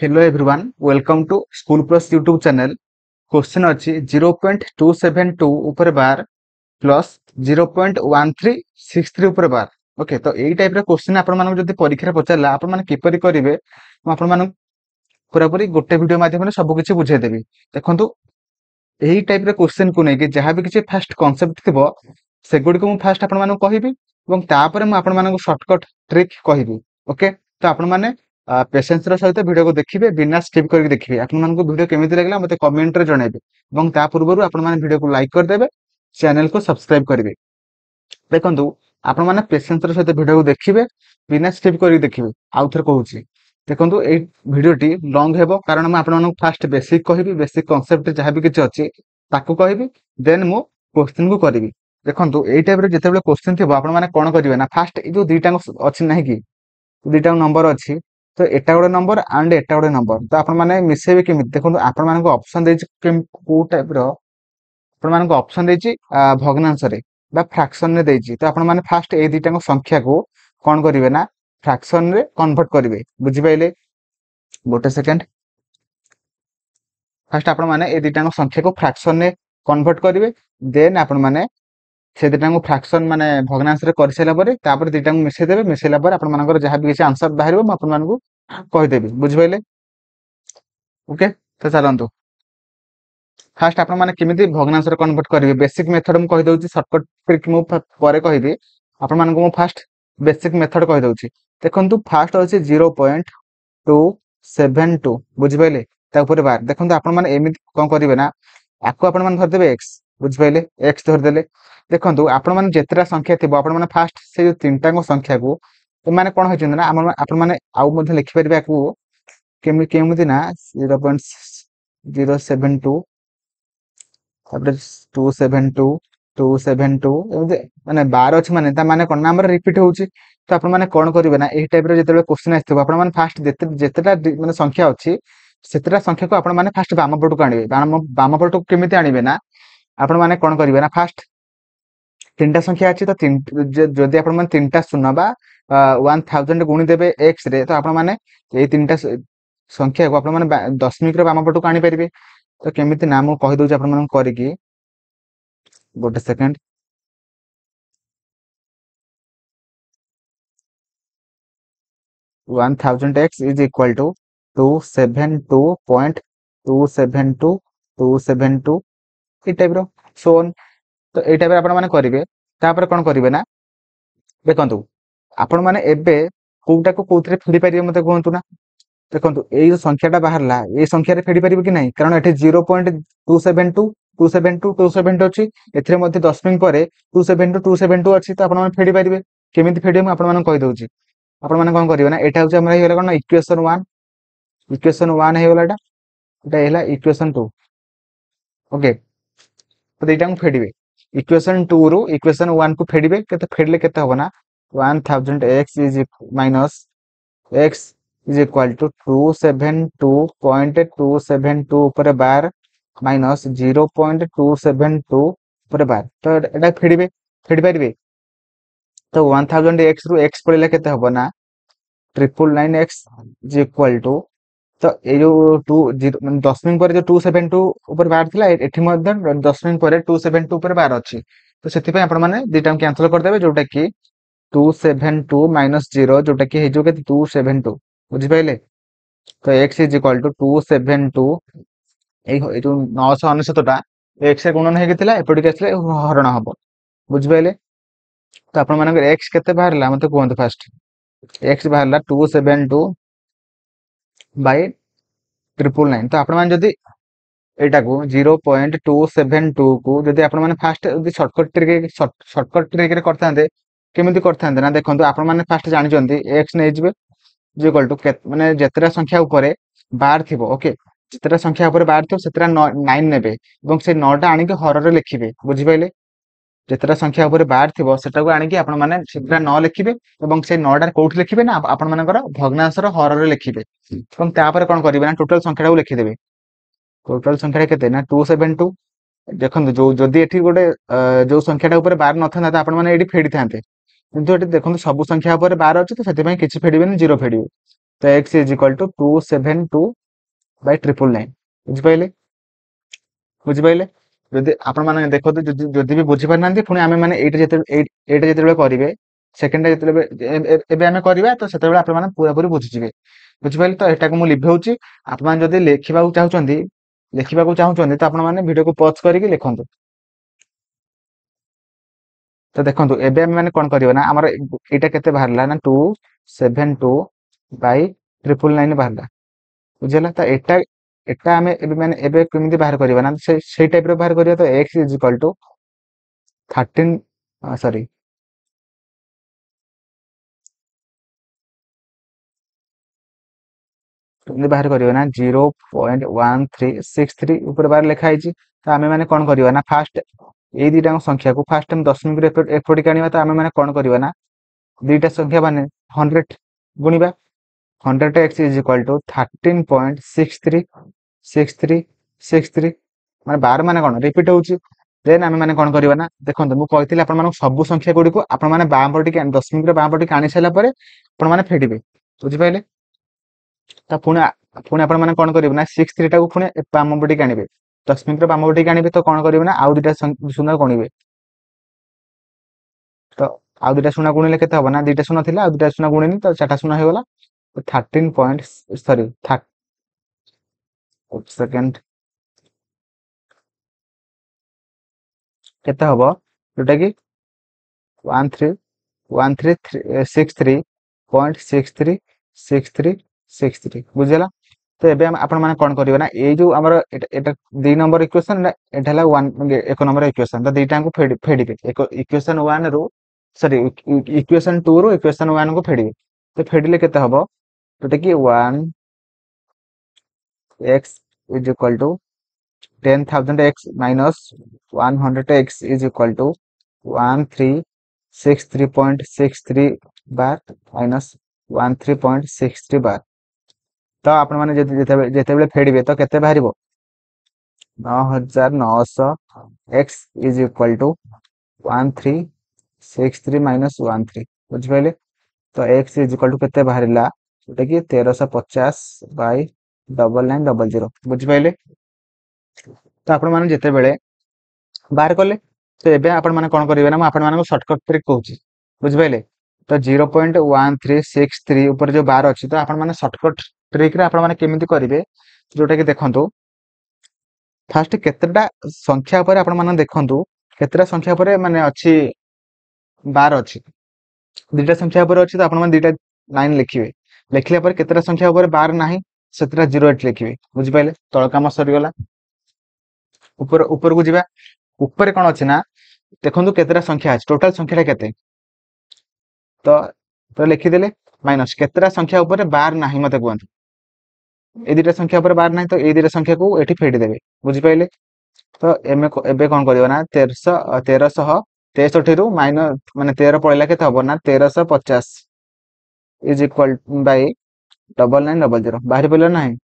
Hello everyone, welcome to School Plus YouTube channel. Question ଅଛି 0.272 ଉପରେ ବାର ପ୍ଲସ୍ 0.1363 ଉପରେ ବାର। ଓକେ, ତ ଏଇ ଟାଇପର କ୍ୱେଶ୍ଚିନ୍ ଆପଣମାନଙ୍କୁ ଯଦି ପରୀକ୍ଷାରେ ପଚାରିଲା ଆପଣମାନେ କିପରି କରିବେ ମୁଁ ଆପଣମାନଙ୍କୁ ପୁରାପୁରି ଗୋଟେ ଭିଡିଓ ମାଧ୍ୟମରେ ସବୁ କିଛି ବୁଝେଇଦେବି। ଦେଖନ୍ତୁ ଏହି ଟାଇପର କ୍ୱେଶ୍ଚିନ୍ କୁ ନେଇକି ଯାହା ବି କିଛି ଫାଷ୍ଟ କନସେପ୍ଟ ଥିବ ସେଗୁଡ଼ିକୁ ମୁଁ ଫାଷ୍ଟ ଆପଣମାନଙ୍କୁ କହିବି ଏବଂ ତାପରେ ମୁଁ ଆପଣମାନଙ୍କୁ ସର୍ଟକଟ୍ ଟ୍ରିକ୍ କହିବି। ଓକେ, ତ ଆପଣମାନେ पेशेंस सहित वीडियो को देखिए बिना स्किप करके देखिए। आपको वीडियो केमिति लागला मते कमेंट रे जणाइबे এবং ता पूर्वरु आपण माने वीडियो को लाइक कर देबे, चैनल को सब्सक्राइब करिवे। देखंतु आपण माने पेशेंस सहित वीडियो को देखिए बिना स्किप करके देखिए। आउ थर कहूची देखंतु ए वीडियोटी लॉन्ग हेबो कारण मैं आपण मानक फास्ट बेसिक कहिबी, बेसिक कांसेप्ट जहां भी किछ अछि ताकू कहिबी, देन मो क्वेश्चन को करिवि। देखंतु एई टाइप रे जेतेबेले क्वेश्चन थिबो आपण माने कोन करिवे ना फास्ट ए जो दुईटा अछि नाही कि दुईटा नंबर अछि तो एटा गोटे नंबर एंड एटा गोटे नंबर तो आपण माने मिसेबे केमिति देखंतु आपण मानको ऑप्शन देछि को टाइप रो आपण मानको ऑप्शन देछि भग्नांश रे बा फ्रैक्शन रे देछि। तो आपण माने फास्ट ए दुईटा संख्या को कोन करिवे ना फ्रैक्शन रे कन्वर्ट करिवे। बुझि पाइले? गोटे सेकंड फास्ट आपण माने ए दुईटा संख्या को फ्रैक्शन रे कन्वर्ट करिवे, देन आपण माने से दुईटा फ्रैक्शन माने भग्नांश रे कर साइला परे तापर दुईटा मिसै देबे। मिसैला परे आपण मानकर जहां भी किछि आंसर बाहरिबो म आपण मानकु कहि देबी। बुझि पाइले? ओके, तो चलंतु फास्ट आपण माने केमिति भग्नांश रे कन्वर्ट करिवे बेसिक मेथड मु कहि दउची, शॉर्टकट ट्रिक मु परे कहिबी। आपण मानकु मु फास्ट बेसिक मेथड कहि दउची। देखंतु फास्ट होची 0.272 बुझि पाइले ता ऊपर बार। देखंतु आपण माने एमिति कोन करिवे ना आको आपण माने धर देबे x, बुझि पाइले? x धर देले। देखंतु आपण माने जेतरा संख्या थिबो आपण माने फास्ट से जो तीनटा को संख्या को माने कोन होइछन ना आपण माने आउ मध्ये लिखि परिबे आकू केमिति ना 0.072 तापर 272 272 एमते माने 12 अछि माने ता माने कोन नंबर रिपीट होउची। तो आपण माने कोन करिवे ना एही टाइप रे जेतेबे क्वेश्चन आथिबो आपण माने फास्ट जेतेटा माने संख्या अछि सेतेटा संख्या को आपण माने फास्ट बाम पटु आनिबे। बाम पटु केमिति आनिबे ना आपण माने कोन करिवे ना फास्ट तीनटा संख्या अछि तो जदि आपण माने तीनटा शून्य बा 1000 गुणी देबे x रे तो आपण माने ए तीनटा संख्या को आपण माने दशमिक रे बाम पटु आनि परिबे। तो केमिति ना मु कहि दउची आपण माने करिकि गोटे second 1000x is equal to 272.272 A type रो सोन। तो ए टाइप रे आपण माने करिवे। तापर कोन करिवे ना देखंतु आपण माने एबे कोउटा को कोउथरे फेडी परिबे मते कहंतु ना। देखंतु ए जो संख्याटा बाहरला ए संख्या रे फेडी परिबे कि नाही कारण एठी 0.272 272 272 अछि एथरे मध्ये दशमिक परे 272 272 अछि। तो आपण माने फेडी परिबे केमिति फेडी हम आपण माने कहि दउची। आपण माने कोन करिवे ना एटा होची हमरा हेला कोन इक्वेशन 1 हे गेला एटा हेला इक्वेशन 2। ओके, तो एटा हम फेडीबे इक्वेशन 2 रो इक्वेशन 1 को फेडीबे केते फेडले केते होबो ना 1000x is minus x is equal to 272.272 ऊपर बार माइनस 0.272 ऊपर बार। तो एटा फेडीबे फेडी परिबे। तो 1000x रो x पड़िला केते होबो ना 999x इज इक्वल टू तो ए जो 2 माने दशमिक पर जो 272 ऊपर बार थिला एठी मध्ये दशमिक पर 272 ऊपर बार अछि। तो सेति पे आपण माने दुईटा कैंसिल कर देबे जोटा कि 272 माइनस 0 जोटा कि हे जो के 272 बुझि पाइले। तो x इज इक्वल टू 272 ए जो 999 टा x रे गुणन हे गेथिला एपडी के आसले हरण हबो। बुझि पाइले? तो आपण मानकर x केते बाहरला मते कोहंतु फास्ट x बाहरला 272 बाय 999। तो आपण मान जदी एटा को 0.272 को जदी आपण माने फास्ट जदी शॉर्टकट ट्रिक रे करथांदे केमिति करथांदे ना देखंतु आपण माने फास्ट जानि जंदी x नै जिवे जे इक्वल टू माने जेतरा संख्या ऊपर बार थिबो। ओके, जेतरा संख्या ऊपर बार थिबो सेतरा 9 नेबे एवं से 9 टा आनि के हर रे लिखिबे। बुझि पाइले? जेतरा संख्या ऊपर बार थिबो सेटा को आनि के आपण माने सेतरा 9 लिखिबे एवं से 9 टा कोठी लिखिबे ना आपण मानकर भग्नांश रो हर रे लिखिबे एवं तापर कोन करिवे ना टोटल संख्या को लिखि देबे। टोटल संख्या केते ना 272। देखंतु जो जदी एठी गोटे जो संख्याटा ऊपर बार नथांदा त आपण माने एठी फेडी थांते किंतु एठी देखंतु सब संख्या ऊपर बार अछि तो सेति पय किछि फेडिबेनी जीरो फेडिबे। तो x इज इक्वल टू 272/999 बुझिपाइले बुझिपाइले जदि आपण माने देखो जदि भी बुझी पारनांती पुणी आमे माने एटा जेतेबेले करिवे सेकंड जेतेबेले एबे आमे करिवा तो सेतेबेले आपण माने पूरा पूरी बुझिजिवे बुझिपाइले तो एटा को मु लिभौची आपण माने जदि लेखिबाकू चाहुचंदी तो आपण माने वीडियो को पॉज करिके लिखंतु तो देखंतु एबे आमे माने कोन करिवा ना हमर एटा केते बाहरला ना 272/999 बाहरला बुझला तो एटा एटा आमे एबे माने एबे केमिति बाहर करिवा ना से टाइप रो बाहर करिवा तो x is equal to 13 sorry केमिति बाहर करिवा ना 0.1363 ऊपर बाहर लिखा है तो आमे माने कोन करिवा ना फास्ट ए दिटा संख्या को फास्ट टाइम दशमिक रे एपटी कानिवा तो आमे माने कोन करिवा ना दुईटा संख्या माने 100 गुणिबा 100x इज इक्वल टू 13.636363 माने 12 माने कोन रिपीट होउची देन आमे माने कोन करिवा ना देखंतु मु कहितले आपण माने सब संख्या गुडी को आपण माने बाम पटी के दशमिक रे बाम पटी कानी सैला परे आपण माने फेडिबे बुझि पाइले ता पुणी पुणी आपण माने कोन करिवे ना 63 टा को पुणी बाम पटी कानिबे दशमिक रे बाम पटी कानिबे तो कोन करिवे ना आउ दुटा शून्य गुणिबे तो आउ दुटा शून्य गुणिले केते हबो ना दुटा शून्य थिला आउ दुटा शून्य गुणिनी तो चारटा शून्य हे गला 13 पॉइंट सॉरी सेकंड केते हबो जोटा कि 1363.636363 बुझला तो एबे हम आपण माने कोन करिवे ना ए जो हमर एटा 2 नंबर इक्वेशन एटा हला 1 एक नंबर इक्वेशन तो दुईटा को फेडिबे एक इक्वेशन 1 रो सॉरी इक्वेशन 2 रो इक्वेशन 1 को फेडिबे तो फेडिले केते हबो जोटा कि 1x is equal to 10,000x minus 100x is equal to 1363.63 bar minus 13.63 bar तो आपण माने जेतेबेले फेडिबे तो केते बाहरिबो 9900 x is equal to 1363 minus 13 बुझ पाइले तो x is equal to केते बाहरिला जोटा कि 1350/9900 बुझ पाइले तो आपण माने जेतेबेले बाहर कले तो एबे आपण माने कोन करिवे ना म आपण माने शॉर्टकट ट्रिक कहूची बुझ पाइले तो 0.1363 ऊपर जो बार अछि तो आपण माने शॉर्टकट ट्रिक रे आपण माने केमिति करिवे जोटा कि देखंतु फास्ट केतेटा संख्या पर आपण माने देखंतु केतेटा संख्या पर माने अछि बार अछि दुटा संख्या पर अछि तो आपण माने दुटा लाइन लिखिवे लिखले पर केतेटा संख्या पर बार नाही सेतेटा 08 लिखिवे बुझ पाइले तळ काम सरी गला ऊपर ऊपर को जिबा ऊपर कोन अछि ना देखंतु केतेटा संख्या अछि टोटल संख्याटा केते तो तो लिखि देले माइनस केतेटा संख्या ऊपर बार नाही मते कहंतु ए दुटा संख्या ऊपर बार नाही तो ए दुटा संख्या को एठी फेडी देबे बुझि पाइले तो एबे कोन करियो ना 1363 रु माइनस माने 13 पळैला केते हबो ना 1350 इज इक्वल बाय 9900 बाहरी पइलो नाही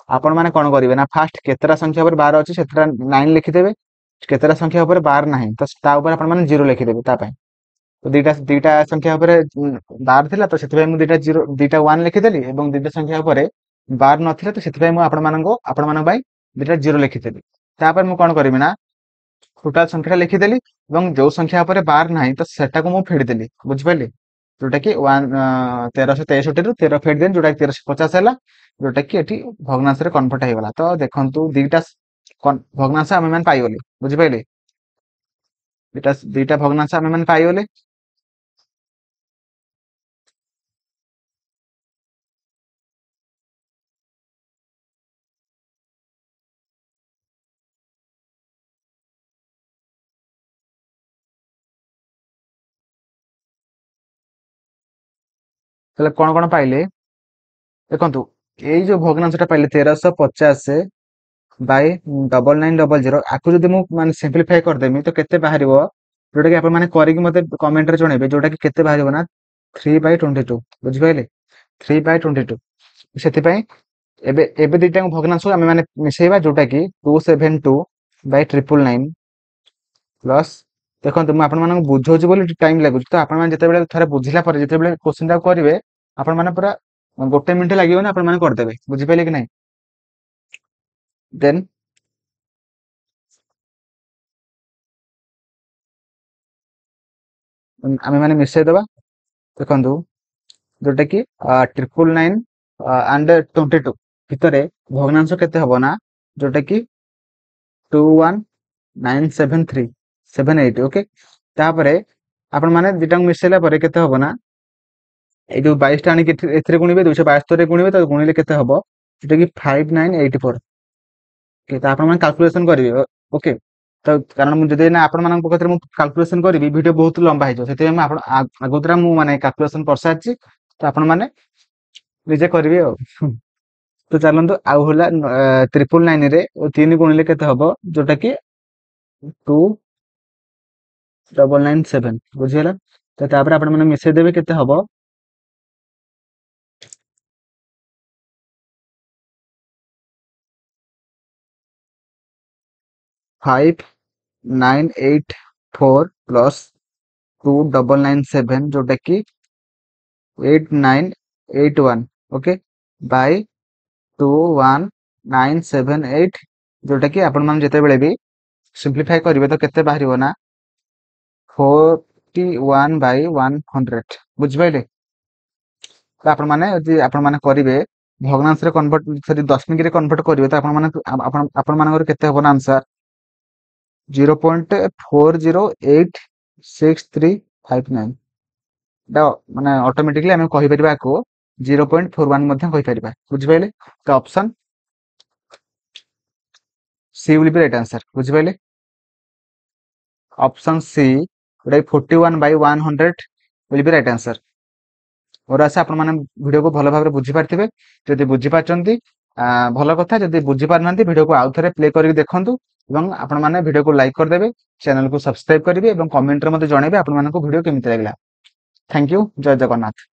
आपण माने कोन करिवे ना फास्ट केतेटा संख्या पर बार अछि सेतेटा 9 लिखि देबे केतेटा संख्या ऊपर बार नाही तो ता ऊपर आपण माने 0 लिखि देबे ता पय तो दुईटा संख्या ऊपर बार थिला तो सेते मु दुईटा 1 लिखि देली एवं दुईटा संख्या ऊपर बार नथिला तो सेते मु आपण मानन बाय दुईटा 0 लिखि देली ता पर मु कोन करिवे ना टोटल संख्या लिखि देली एवं जो संख्या ऊपर बार नाही तो सेटा को मु फेडी देली बुझ पाइले जोटा कि 1363 रु 13 फेडी देन जोटा कि 1350 हैला जोटा कि एठी भग्नांश रे कन्वर्ट हे गला तो देखंतु दुईटा भग्नांश आमे मान पाई गले बुझ पाइले दुईटा भग्नांश आमे मान पाई गले तले कोन पाइले देखंतु एई जो भग्नांशटा पाइले 1350 बाय 9900 आकु जदि मु माने सिंपलीफाई कर देमी तो केते बाहरिबो जोटा कि आपण माने करि कि मते कमेंट रे जणेबे जोटा कि केते बाहरिबो ना 3/22 बुझि पाइले 3/22 सेति पय एबे एबे दुईटा भग्नांश आमे माने मिसेइबा जोटा कि 272/999 प्लस देखंतु मु आपण माने बुझौछि बोली टाइम लागुछि तो आपण माने जते बेले थरे बुझिला पर जते बेले क्वेश्चन टा करिवे आपण माने पूरा गोटे मिनिट लगे आपने करदे बुझिपारे कि ना देन आम मैंने मिसईदबा देखु जोटा कि 999 एंड 22 भितर भग्नांश केते हबो ना जोटा कि 2197378 ओके तापरे आपण माने दिटा मिसेला परे केते हबो ना ए जो 22 टा आनी एथिरे गुणिबे 272 रे गुणिबे तो गुणिले केते हबो जोटा कि 5984 ओके तो आपण माने कैलकुलेशन करिवे ओके तो कारण मु जदि ना आपण मानक पकरे मु कैलकुलेशन करिवि वीडियो बहुत लंबा हिजो सेते मैं आपण आगोतरा मु माने कैलकुलेशन कर सारछि तो आपण माने निजे करिवे तो चलतु आउ होला 999 रे 3 गुणिले केते हबो जोटा कि 2997 बुझियला तो तापर आपण माने मिसै देबे केते हबो 5984 प्लस 2997 जोटा कि 8981 ओके बाय 21978 जोटा कि आपण मान जते बेले भी सिंप्लीफाई करिवे तो केते बाहरिबो ना 41/100 बुझिपाइले तो आपण माने यदि आपण माने करिवे भग्नांश रे कन्वर्ट सरी दशमिक रे कन्वर्ट करिवे तो आपण माने आपण मानकर केते हबो ना आंसर 0.408639 दा माने ऑटोमेटिकली हम कहि परिबा को 0.41 मध्ये कहि परिबा बुझिपाइले तो option C will be right answer बुझिपाइले option C 41/100 will be right answer और आशा आपण माने वीडियो को भलो भाबरे बुझी पारथिबे जदि बुझी पाचंती भलो कथा जदि बुझी पार नांती वीडियो को आउ थरे प्ले करिक देखंतु एवं आपण माने वीडियो को लाइक कर देबे चैनल को सब्सक्राइब करिवे एवं कमेंट रे मते जणेबे आपण मानको वीडियो केमिति लागला थैंक यू जय जगन्नाथ।